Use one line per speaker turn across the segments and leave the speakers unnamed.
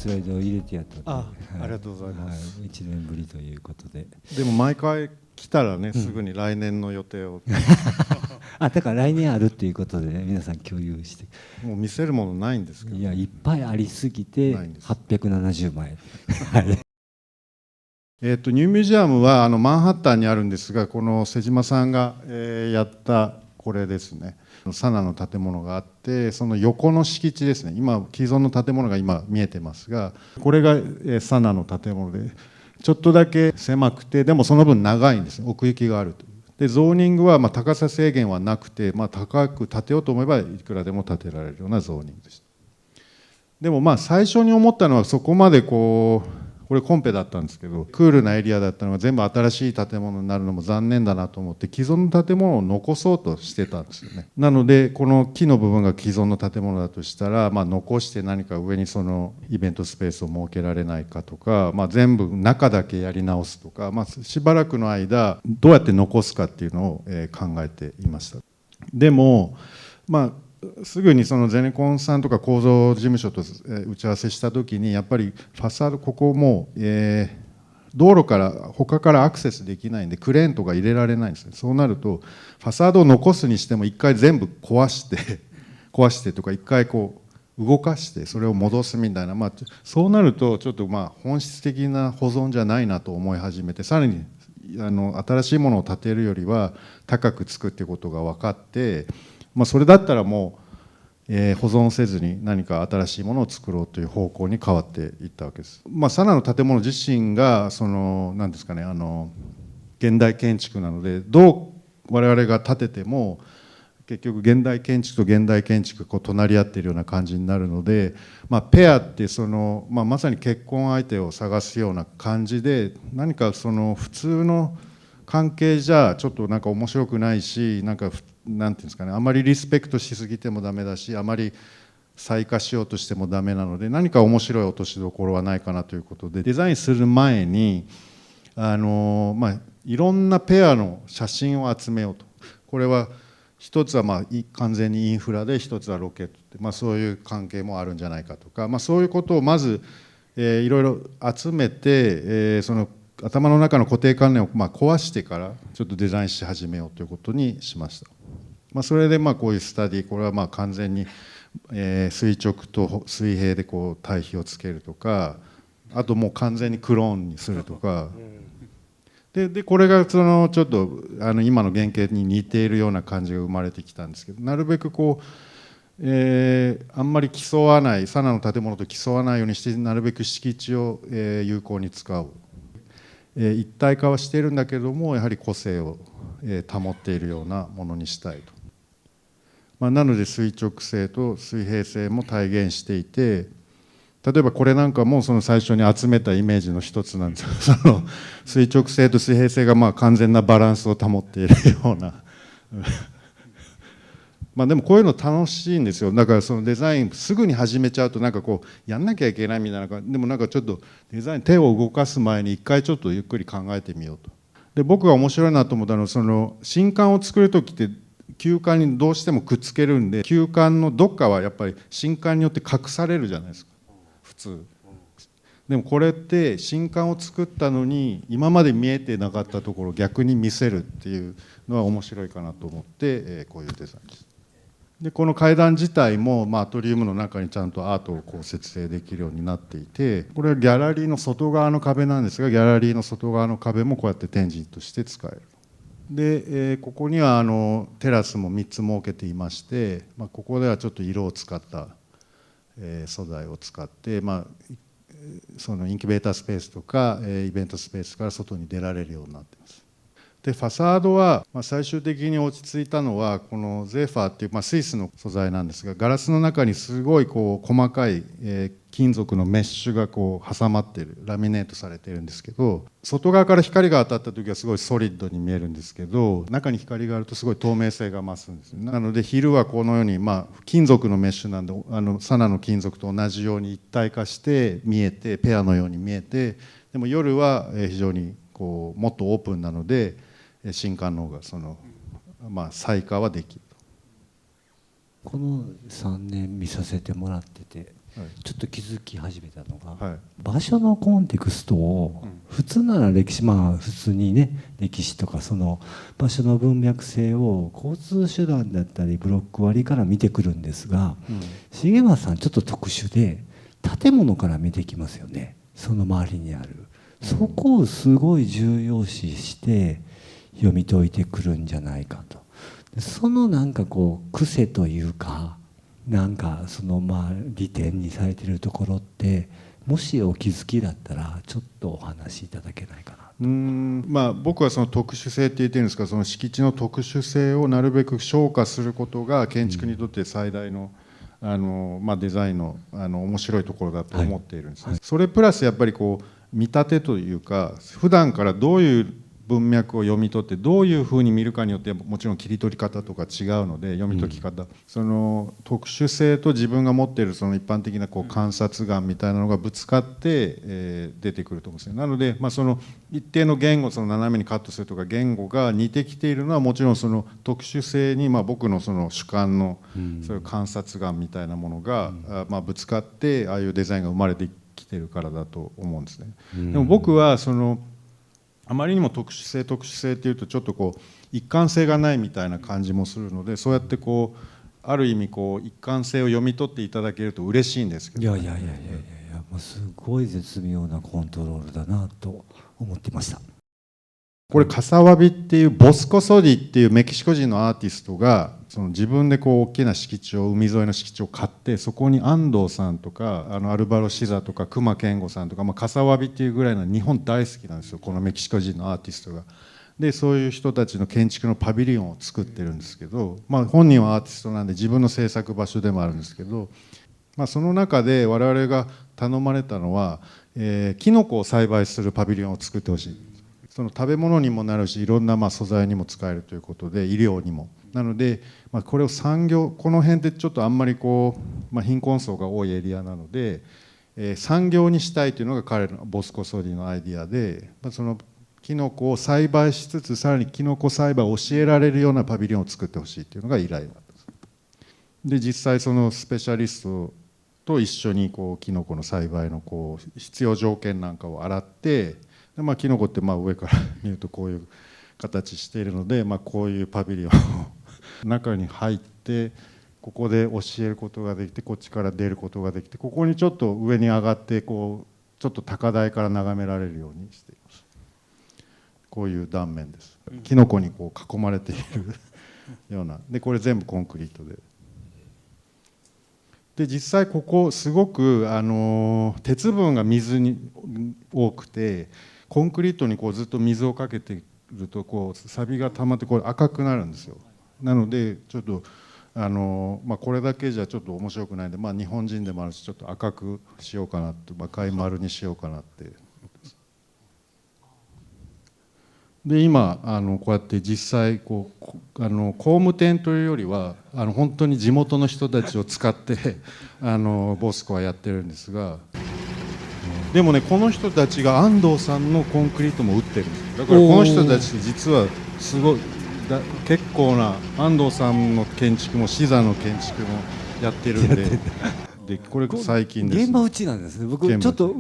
スライドを入れてやったので、
ありがとうございます、
1年ぶりということで。
でも毎回来たらね、すぐに来年の予定を
だから来年あるっていうことで、ね、皆さん共有して。
もう見せるものないんですけど、
いや、いっぱいありすぎて870万円。
ニューミュージアムはマンハッタンにあるんですが、この瀬島さんが、やったこれですね、サナの建物があって、その横の敷地ですね、今既存の建物が今見えてますが、これがサナの建物で、ちょっとだけ狭くて、でもその分長いんですね、奥行きがあるという。でゾーニングは高さ制限はなくて、高く建てようと思えばいくらでも建てられるようなゾーニングでした。でも最初に思ったのは、そこまでこれコンペだったんですけど、クールなエリアだったのが全部新しい建物になるのも残念だなと思って、既存の建物を残そうとしてたんですよね。なのでこの木の部分が既存の建物だとしたら、残して何か上にそのイベントスペースを設けられないかとか、全部中だけやり直すとか、しばらくの間どうやって残すかっていうのを考えていました。でもすぐにそのゼネコンさんとか構造事務所と打ち合わせしたときに、やっぱりファサード、ここも道路から他からアクセスできないんで、クレーンとか入れられないんですね。そうなるとファサードを残すにしても一回全部壊してとか、一回動かしてそれを戻すみたいな、そうなるとちょっと本質的な保存じゃないなと思い始めて、さらに新しいものを建てるよりは高くつくっていうことが分かって、それだったらもう、保存せずに何か新しいものを作ろうという方向に変わっていったわけです。サナの建物自身が何ですかね、現代建築なので、どう我々が建てても結局現代建築と現代建築が隣り合っているような感じになるので、ペアってまさに結婚相手を探すような感じで、何か普通の関係じゃちょっとなんか面白くないし、なんていうんですかね、あまりリスペクトしすぎてもダメだし、あまり細化しようとしてもダメなので、何か面白い落としどころはないかなということで、デザインする前にいろんなペアの写真を集めようと。これは一つは完全にインフラで、一つはロケットって、そういう関係もあるんじゃないかとか、そういうことをまずいろいろ集めて、その頭の中の固定観念を壊してからちょっとデザインし始めようということにしました。それでこういうスタディ、これは完全に垂直と水平で対比をつけるとか、あともう完全にクローンにするとかでこれがちょっと今の原型に似ているような感じが生まれてきたんですけど、なるべくあんまり競わない、サナの建物と競わないようにして、なるべく敷地を有効に使う、一体化はしているんだけども、やはり個性を保っているようなものにしたいと。なので垂直性と水平性も体現していて、例えばこれなんかもその最初に集めたイメージの一つなんですけど、垂直性と水平性が完全なバランスを保っているようなでもこういうの楽しいんですよ。だからそのデザインすぐに始めちゃうとなんかやんなきゃいけないみたいな、でもなんかちょっとデザイン手を動かす前に一回ちょっとゆっくり考えてみようと。で僕が面白いなと思ったのは、その新館を作る時って旧館にどうしてもくっつけるんで、旧館のどっかはやっぱり新館によって隠されるじゃないですか普通。でもこれって新館を作ったのに今まで見えてなかったところを逆に見せるっていうのは面白いかなと思って、こういうデザインです。でこの階段自体も、アトリウムの中にちゃんとアートを設定できるようになっていて、これはギャラリーの外側の壁なんですが、ギャラリーの外側の壁もこうやって展示として使える。で、ここにはテラスも3つ設けていまして、ここではちょっと色を使った、素材を使って、そのインキュベータースペースとかイベントスペースから外に出られるようになっています。でファサードは最終的に落ち着いたのはこのゼーファーっていうスイスの素材なんですが、ガラスの中にすごい細かい金属のメッシュが挟まってる、ラミネートされてるんですけど、外側から光が当たった時はすごいソリッドに見えるんですけど、中に光があるとすごい透明性が増すんですよ。なので昼はこのように金属のメッシュなんでサナの金属と同じように一体化して見えて、ペアのように見えて、でも夜は非常にもっとオープンなので新館の方が細化はできる。
この3年見させてもらってて、ちょっと気づき始めたのが、
はい、
場所のコンテクストを普通なら歴史、まあ普通にね歴史とかその場所の文脈性を交通手段だったりブロック割りから見てくるんですが、重松さんちょっと特殊で建物から見てきますよね。その周りにあるそこをすごい重要視して読み解いてくるんじゃないかと。そのなんかこう癖というかなんかそのまあ利点にされているところってもしお気づきだったらちょっとお話しいただけないかな。
まあ、僕はその特殊性って言ってるんですが、その敷地の特殊性をなるべく昇華することが建築にとって最大の、まあ、デザインの面白いところだと思っているんですね。それプラスやっぱりこう見立てというか普段からどういう文脈を読み取ってどういうふうに見るかによってもちろん切り取り方とか違うので読み解き方、その特殊性と自分が持っているその一般的なこう観察眼みたいなのがぶつかって、出てくると思うんですよ。なので、まあ、その一定の言語その斜めにカットするとか言語が似てきているのはもちろんその特殊性にまあ僕のその主観のそういう観察眼みたいなものが、まあ、ぶつかってああいうデザインが生まれてきてるからだと思うんですね。でも僕はそのあまりにも特殊性っていうとちょっとこう一貫性がないみたいな感じもするので、そうやってこうある意味こう一貫性を読み取っていただけると嬉しいんですけど、ね、
いやもうすごい絶妙なコントロールだなと思ってました。
これカサワビっていうボスコ・ソディっていうメキシコ人のアーティストがその自分でこう大きな敷地を海沿いの敷地を買ってそこに安藤さんとかアルバロ・シザとか隈研吾さんとか、まあ、カサワビっていうぐらいの日本大好きなんですよ、このメキシコ人のアーティストが。でそういう人たちの建築のパビリオンを作ってるんですけど、まあ、本人はアーティストなんで自分の制作場所でもあるんですけど、まあ、その中で我々が頼まれたのは、キノコを栽培するパビリオンを作ってほしい。その食べ物にもなるしいろんなまあ素材にも使えるということで医療にもなので、まあ、これを産業この辺ってちょっとあんまりこう、まあ、貧困層が多いエリアなので、産業にしたいというのが彼のボスコ・ソディのアイディアで、まあ、そのキノコを栽培しつつさらにキノコ栽培を教えられるようなパビリオンを作ってほしいというのが依頼だったんです。で実際そのスペシャリストと一緒にこうキノコの栽培のこう必要条件なんかを洗ってで、まあ、キノコってまあ上から見るとこういう形しているので、まあ、こういうパビリオンを中に入ってここで教えることができてこっちから出ることができてここにちょっと上に上がってこうちょっと高台から眺められるようにしています。こういう断面です。キノコにこう囲まれているようなでこれ全部コンクリートで。で実際ここすごく鉄分が水に多くてコンクリートにこうずっと水をかけてるとこうサビが溜まってこう赤くなるんですよ。なのでちょっとまあ、これだけじゃちょっと面白くないんで、まあ、日本人でもあるしちょっと赤くしようかなって赤い丸にしようかなって。で今こうやって実際こう工務店というよりは本当に地元の人たちを使ってボスコはやってるんですが、でもねこの人たちが安藤さんのコンクリートも打ってるんです。だからこの人たち実はすごい結構な安藤さんの建築もシザの建築もやってるんで。でこれ最近です、ね、
現場打ちなんですね。僕ちょっと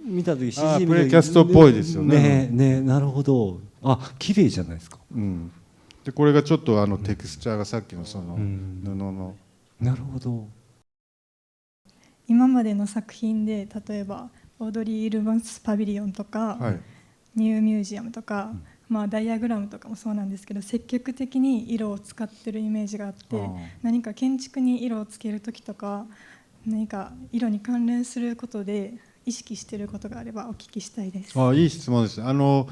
見た時 CG
プレイキャストっぽいですよね。
ねなるほど。あ綺麗じゃないですか。
でこれがちょっとテクスチャーがさっきのその布の。
なるほど。
今までの作品で例えばオードリー・ルヴァンスパビリオンとか、はい、ニューミュージアムとか、まあ、ダイアグラムとかもそうなんですけど積極的に色を使ってるイメージがあって何か建築に色をつける時とか何か色に関連することで意識していることがあればお聞きしたいです。
いい質問です。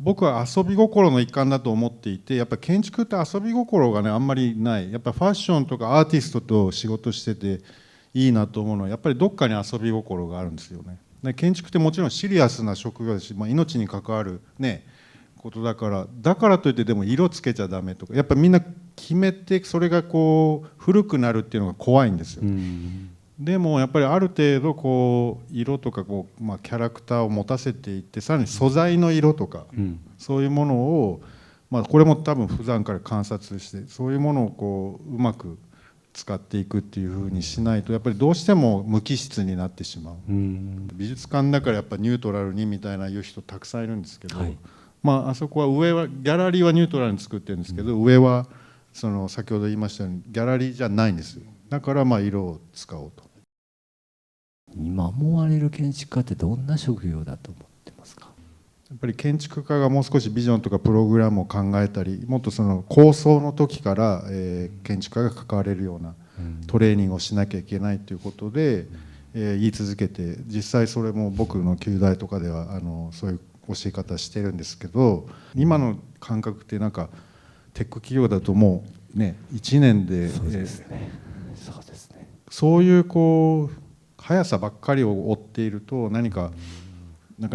僕は遊び心の一環だと思っていてやっぱ建築って遊び心がねあんまりない。やっぱファッションとかアーティストと仕事してていいなと思うのはやっぱりどっかに遊び心があるんですよね。で建築ってもちろんシリアスな職業だし、まあ、命に関わるねことだからといってでも色つけちゃダメとかやっぱみんな決めてそれがこう古くなるっていうのが怖いんですよ。でもやっぱりある程度こう色とかこう、まあ、キャラクターを持たせていってさらに素材の色とか、そういうものを、まあ、これも多分普段から観察してそういうものをこううまく使っていくっていうふうにしないとやっぱりどうしても無機質になってしまう。美術館だからやっぱニュートラルにみたいな言う人たくさんいるんですけど、あそこは上はギャラリーはニュートラルに作ってるんですけど、上はその先ほど言いましたようにギャラリーじゃないんですよ。だから色を使おうと。
今思われる建築家ってどんな職業だと思ってますか？
やっぱり建築家がもう少しビジョンとかプログラムを考えたり、もっとその構想の時から、建築家が関われるようなトレーニングをしなきゃいけないということで、言い続けて、実際それも僕の旧大とかではそういう教え方してるんですけど、今の感覚ってなんかテック企業だともうね1年でそういうこう速さばっかりを追っているとなんか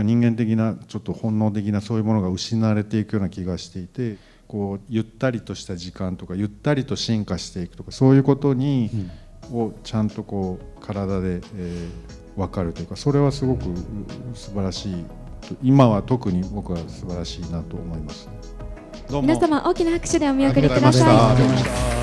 人間的なちょっと本能的なそういうものが失われていくような気がしていて、こうゆったりとした時間とかゆったりと進化していくとかそういうことに、をちゃんとこう体で、分かるというか、それはすごく素晴らしい、今は特に僕は素晴らしいなと思います。
皆様大きな拍手でお見送りください。